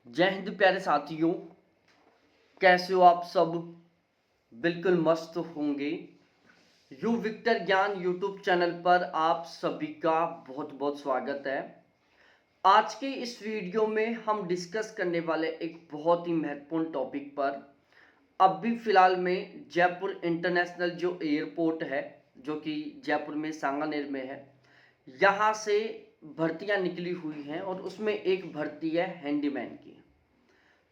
जय हिंद प्यारे साथियों। कैसे हो आप सब? बिल्कुल मस्त होंगे। यू विक्टर ज्ञान यूट्यूब चैनल पर आप सभी का बहुत बहुत स्वागत है। आज के इस वीडियो में हम डिस्कस करने वाले एक बहुत ही महत्वपूर्ण टॉपिक पर। अभी फिलहाल में जयपुर इंटरनेशनल जो एयरपोर्ट है, जो कि जयपुर में सांगानेर में है, यहाँ से भर्तियाँ निकली हुई हैं और उसमें एक भर्ती है हैंडीमैन की।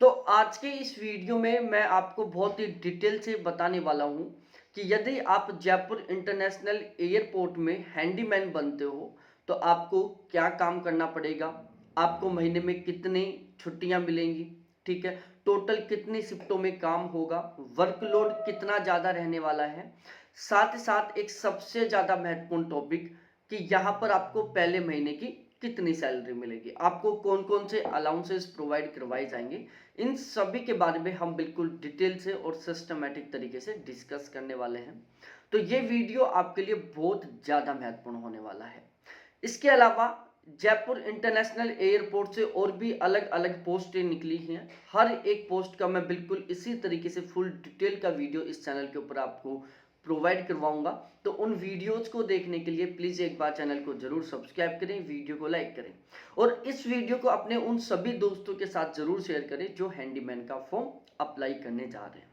तो आज के इस वीडियो में मैं आपको बहुत ही डिटेल से बताने वाला हूं कि यदि आप जयपुर इंटरनेशनल एयरपोर्ट में हैंडीमैन बनते हो तो आपको क्या काम करना पड़ेगा, आपको महीने में कितनी छुट्टियां मिलेंगी, ठीक है, टोटल कितनी शिफ्टों में काम होगा, वर्कलोड कितना ज़्यादा रहने वाला है। साथ ही साथ एक सबसे ज़्यादा महत्वपूर्ण टॉपिक कि यहाँ पर आपको पहले महीने की कितनी सैलरी मिलेगी, आपको कौन कौन से अलाउंसेस प्रोवाइड करवाए जाएंगे, इन सभी के बारे में हम बिल्कुल डिटेल से और सिस्टमैटिक तरीके से डिस्कस करने वाले हैं। तो ये वीडियो आपके लिए बहुत ज़्यादा महत्वपूर्ण होने वाला है। इसके अलावा जयपुर इंटरनेशनल एयरपोर्ट से और भी अलग अलग पोस्टें निकली हैं। हर एक पोस्ट का मैं बिल्कुल इसी तरीके से फुल डिटेल का वीडियो इस चैनल के ऊपर आपको प्रोवाइड करवाऊंगा। तो उन वीडियोस को देखने के लिए प्लीज़ एक बार चैनल को जरूर सब्सक्राइब करें, वीडियो को लाइक करें और इस वीडियो को अपने उन सभी दोस्तों के साथ जरूर शेयर करें जो हैंडीमैन का फॉर्म अप्लाई करने जा रहे हैं।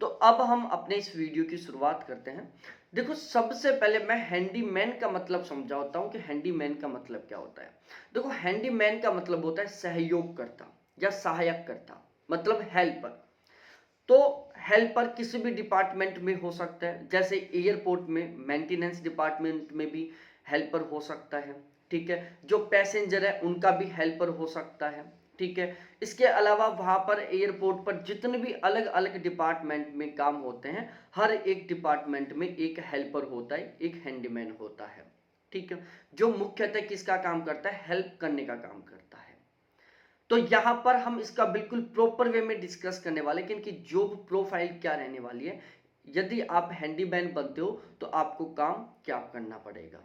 तो अब हम अपने इस वीडियो की शुरुआत करते हैं। देखो, सबसे पहले मैं हैंडीमैन का मतलब समझाता हूं कि हैंडीमैन का मतलब क्या होता है। देखो, हैंडीमैन का मतलब होता है सहयोगकर्ता या सहायक करता, मतलब हेल्पर। तो हेल्पर किसी भी डिपार्टमेंट में हो सकता है, जैसे एयरपोर्ट में मेंटेनेंस डिपार्टमेंट में भी हेल्पर हो सकता है, ठीक है। जो पैसेंजर है उनका भी हेल्पर हो सकता है, ठीक है। इसके अलावा वहां पर एयरपोर्ट पर जितने भी अलग अलग डिपार्टमेंट में काम होते हैं, हर एक डिपार्टमेंट में एक हेल्पर होता है, एक हैंडीमैन होता है, ठीक है, जो मुख्यतः किसका काम करता है, हेल्प करने का काम करता है। तो यहां पर हम इसका बिल्कुल प्रॉपर वे में डिस्कस करने वाले कि इनकी जॉब प्रोफाइल क्या रहने वाली है, यदि आप हैंडीमैन बनते हो तो आपको काम क्या करना पड़ेगा।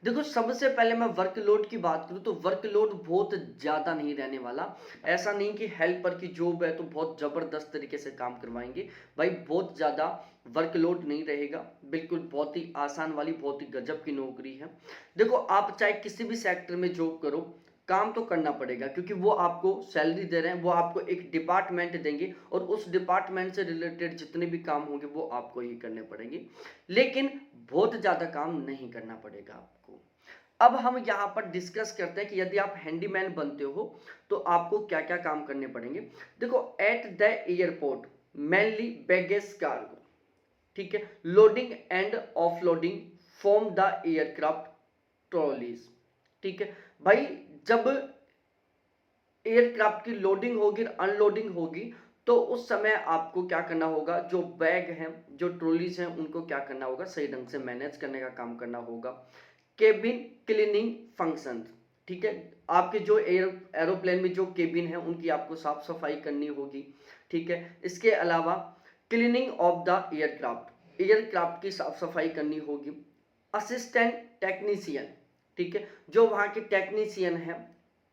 देखो, सबसे पहले मैं वर्कलोड की बात करूं तो वर्कलोड बहुत ज्यादा नहीं रहने वाला। ऐसा नहीं कि हेल्पर की जॉब है तो बहुत जबरदस्त तरीके से काम करवाएंगे, भाई बहुत ज्यादा वर्कलोड नहीं रहेगा, बिल्कुल बहुत ही आसान वाली, बहुत ही गजब की नौकरी है। देखो, आप चाहे किसी भी सेक्टर में जॉब करो, काम तो करना पड़ेगा क्योंकि वो आपको सैलरी दे रहे हैं, वो आपको एक डिपार्टमेंट देंगे और उस डिपार्टमेंट से रिलेटेड जितने भी काम होंगे वो आपको ही करने पड़ेंगे, लेकिन बहुत ज़्यादा काम नहीं करना पड़ेगा आपको। अब हम यहाँ पर डिस्कस करते हैं कि यदि आप हैंडीमैन बनते हो तो आपको क्या क्या काम करने पड़ेंगे। देखो, at the airport mainly baggage cargo, ठीक है, loading and offloading from the aircraft trolleys, ठीक है भाई। जब एयरक्राफ्ट की लोडिंग होगी, अनलोडिंग होगी, तो उस समय आपको क्या करना होगा, जो बैग हैं, जो ट्रॉलीज हैं, उनको क्या करना होगा, सही ढंग से मैनेज करने का काम करना होगा। केबिन क्लीनिंग फंक्शन, ठीक है, आपके जो एरोप्लेन में जो केबिन है उनकी आपको साफ सफाई करनी होगी, ठीक है। इसके अलावा cleaning of the aircraft, aircraft की साफ सफाई करनी होगी। असिस्टेंट टेक्नीशियन, ठीक है, जो वहाँ के टेक्नीशियन हैं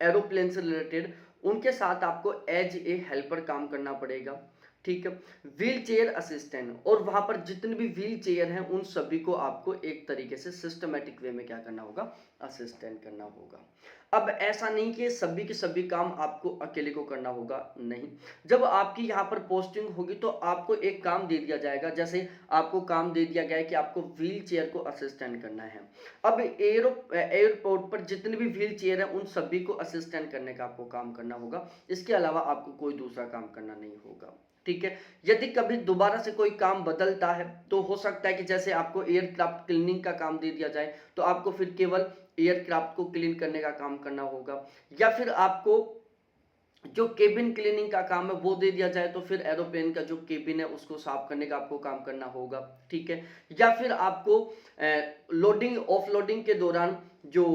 एरोप्लेन से रिलेटेड, उनके साथ आपको एज ए हेल्पर काम करना पड़ेगा, ठीक है। व्हील चेयर असिस्टेंट, और वहां पर जितने भी व्हील चेयर हैं उन सभी को आपको एक तरीके से सिस्टमेटिक वे में क्या करना होगा, असिस्टेंट करना होगा। अब ऐसा नहीं कि सभी के सभी काम आपको अकेले को करना होगा, नहीं। जब आपकी यहाँ पर पोस्टिंग होगी तो आपको एक काम दे दिया जाएगा, जैसे आपको काम दे दिया गया है कि आपको व्हील चेयर को असिस्टेंट करना है। अब एयरपोर्ट पर जितने भी व्हील चेयर है उन सभी को असिस्टेंट करने का आपको काम करना होगा, इसके अलावा आपको कोई दूसरा काम करना नहीं होगा, ठीक है। यदि कभी दोबारा से कोई काम बदलता है तो हो सकता है कि जैसे आपको एयरक्राफ्ट क्लीनिंग का काम दे दिया जाए तो आपको फिर केवल एयरक्राफ्ट को क्लीन करने का काम करना होगा, या फिर आपको जो केबिन क्लीनिंग का काम है वो दे दिया जाए तो फिर एरोप्लेन का जो केबिन है उसको साफ करने का आपको काम करना होगा, ठीक है। या फिर आपको लोडिंग ऑफलोडिंग के दौरान जो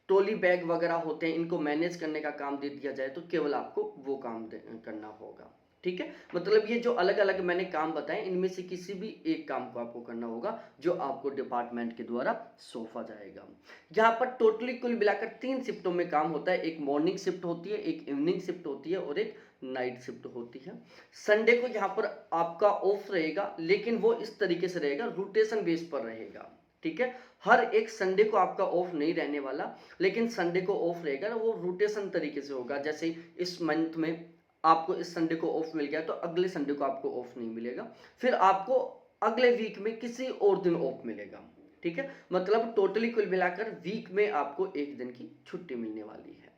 ट्रॉली बैग वगैरह होते हैं इनको मैनेज करने का काम दे दिया जाए तो केवल आपको वो काम करना होगा, ठीक है, मतलब ये जो अलग अलग मैंने काम बताए इनमें से किसी भी एक काम को आपको करना होगा जो आपको डिपार्टमेंट के द्वारा सौंपा जाएगा। यहाँ पर टोटली कुल मिलाकर 3 शिफ्टों में काम होता है। एक मॉर्निंग शिफ्ट होती है, एक इवनिंग शिफ्ट होती है और एक नाइट शिफ्ट होती है। संडे को यहाँ पर आपका ऑफ रहेगा, लेकिन वो इस तरीके से रहेगा, रोटेशन बेस पर रहेगा। ठीक है, हर एक संडे को आपका ऑफ नहीं रहने वाला, लेकिन संडे को ऑफ रहेगा, वो रोटेशन तरीके से होगा। जैसे इस मंथ में आपको इस संडे को ऑफ मिल गया तो अगले संडे को आपको ऑफ नहीं मिलेगा, फिर आपको अगले वीक में किसी और दिन ऑफ मिलेगा। ठीक है, मतलब टोटली कुल मिलाकर वीक में आपको एक दिन की छुट्टी मिलने वाली है।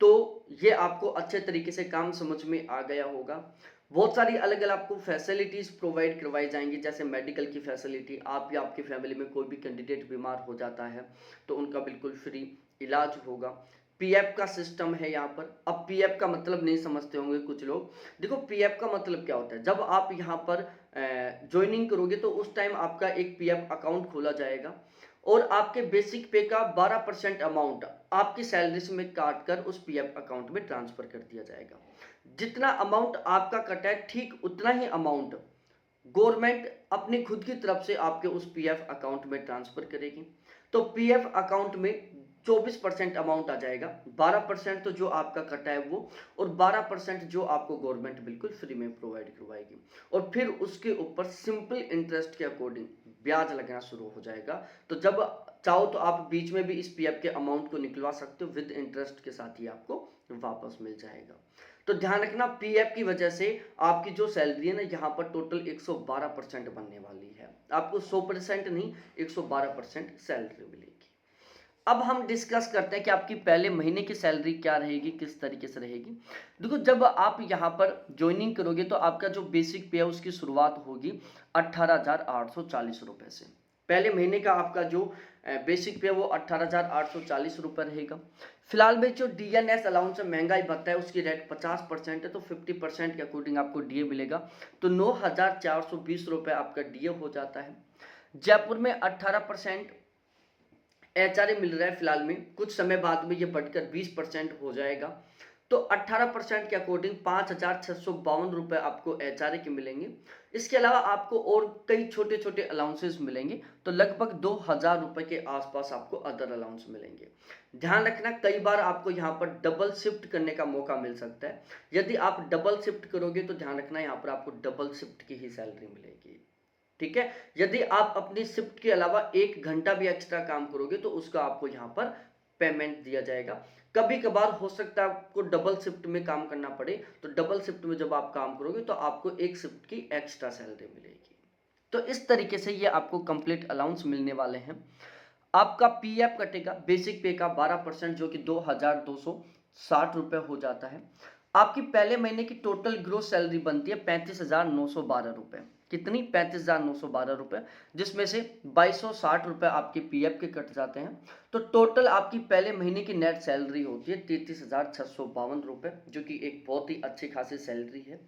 तो ये आपको अच्छे तरीके से काम समझ में आ गया होगा। बहुत सारी अलग अलग आपको फैसिलिटीज प्रोवाइड करवाई जाएंगी, जैसे मेडिकल की फैसिलिटी, आप या आपकी फैमिली में कोई भी कैंडिडेट बीमार हो जाता है तो उनका बिल्कुल फ्री इलाज होगा। पीएफ का सिस्टम है यहाँ पर। अब पीएफ का मतलब नहीं समझते होंगे कुछ लोग। देखो पीएफ का मतलब क्या होता है, जब आप यहाँ पर ज्वाइनिंग करोगे तो उस टाइम आपका एक पीएफ अकाउंट खोला जाएगा और आपके बेसिक पे का 12% अमाउंट आपकी सैलरी से में काट कर उस पीएफ अकाउंट में ट्रांसफर कर दिया जाएगा। जितना अमाउंट आपका कटा है ठीक उतना ही अमाउंट गवर्नमेंट अपनी खुद की तरफ से आपके उस पीएफ अकाउंट में ट्रांसफर करेगी। तो पीएफ अकाउंट में 24% अमाउंट आ जाएगा, 12% तो जो आपका कटा है वो, और 12% जो आपको गवर्नमेंट बिल्कुल फ्री में प्रोवाइड करवाएगी। और फिर उसके ऊपर सिंपल इंटरेस्ट के अकॉर्डिंग ब्याज लगना शुरू हो जाएगा। तो जब चाहो तो आप बीच में भी इस पीएफ के अमाउंट को निकलवा सकते हो, विद इंटरेस्ट के साथ ही आपको वापस मिल जाएगा। तो ध्यान रखना, पीएफ की वजह से आपकी जो सैलरी है ना यहाँ पर टोटल 112% बनने वाली है। आपको 100% नहीं 112% सैलरी मिलेगी। अब हम डिस्कस करते हैं कि आपकी पहले महीने की सैलरी क्या रहेगी, किस तरीके से रहेगी। देखो जब आप यहाँ पर ज्वाइनिंग करोगे तो आपका जो बेसिक पे है उसकी शुरुआत होगी 18,840 रुपए से। पहले महीने का आपका जो बेसिक पे है वो 18,840 रुपए रहेगा। फिलहाल में जो डीएनएस अलाउंस महंगाई भत्ता है उसकी रेट 50% है, तो 50% के अकॉर्डिंग आपको डीए मिलेगा। तो 9,420 रुपए आपका डीए हो जाता है। जयपुर में 18% एचआरए मिल रहा है फिलहाल में, कुछ समय बाद में ये बढ़कर 20% हो जाएगा। तो 18% के अकॉर्डिंग 5,652 रुपए आपको एचआरए के मिलेंगे। इसके अलावा आपको और कई छोटे छोटे अलाउंसेस मिलेंगे, तो लगभग 2,000 रुपए के आसपास आपको अदर अलाउंस मिलेंगे। ध्यान रखना, कई बार आपको यहाँ पर डबल शिफ्ट करने का मौका मिल सकता है। यदि आप डबल शिफ्ट करोगे तो ध्यान रखना यहाँ पर आपको डबल शिफ्ट की ही सैलरी मिलेगी। ठीक है, यदि आप अपनी शिफ्ट के अलावा 1 घंटा भी एक्स्ट्रा काम करोगे तो उसका आपको यहाँ पर पेमेंट दिया जाएगा। कभी कभार हो सकता है आपको डबल शिफ्ट में काम करना पड़े, तो डबल शिफ्ट में जब आप काम करोगे तो आपको एक शिफ्ट की एक्स्ट्रा सैलरी मिलेगी। तो इस तरीके से ये आपको कंप्लीट अलाउंस मिलने वाले हैं। आपका पीएफ कटेगा बेसिक पे का 12%, जो कि 2,260 रुपए हो जाता है। आपकी पहले महीने की टोटल ग्रोस सैलरी बनती है 35,912 रुपए। कितनी? 35,912 रुपए, जिसमें से 2,260 रुपए आपके पीएफ के कट जाते हैं। तो टोटल आपकी पहले महीने की नेट सैलरी होती है 33,652 रुपए, जो कि एक बहुत ही अच्छी खासी सैलरी है।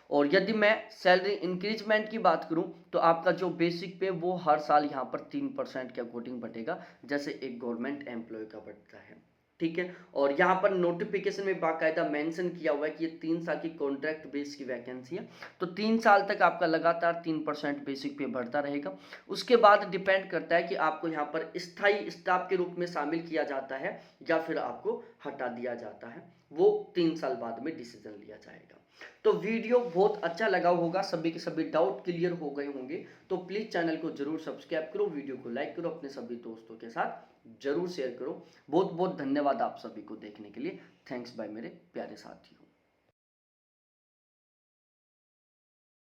और यदि मैं सैलरी इंक्रीजमेंट की बात करूं तो आपका जो बेसिक पे वो हर साल यहाँ पर 3% के अकॉर्डिंग बढ़ेगा, जैसे एक गवर्नमेंट एम्प्लॉय का बढ़ता है। ठीक है, और यहाँ पर नोटिफिकेशन में बाकायदा मेंशन किया हुआ है कि ये 3 साल की कॉन्ट्रैक्ट बेस की वैकेंसी है। तो 3 साल तक आपका लगातार 3% बेसिक पे बढ़ता रहेगा। उसके बाद डिपेंड करता है कि आपको यहाँ पर स्थायी स्टाफ के रूप में शामिल किया जाता है या फिर आपको हटा दिया जाता है, वो 3 साल बाद में डिसीजन लिया जाएगा। तो वीडियो बहुत अच्छा लगा होगा, सभी के सभी डाउट क्लियर हो गए होंगे। तो प्लीज़ चैनल को जरूर सब्सक्राइब करो, वीडियो को लाइक करो, अपने सभी दोस्तों के साथ जरूर शेयर करो। बहुत बहुत धन्यवाद आप सभी को देखने के लिए। थैंक्स बाय मेरे प्यारे साथियों।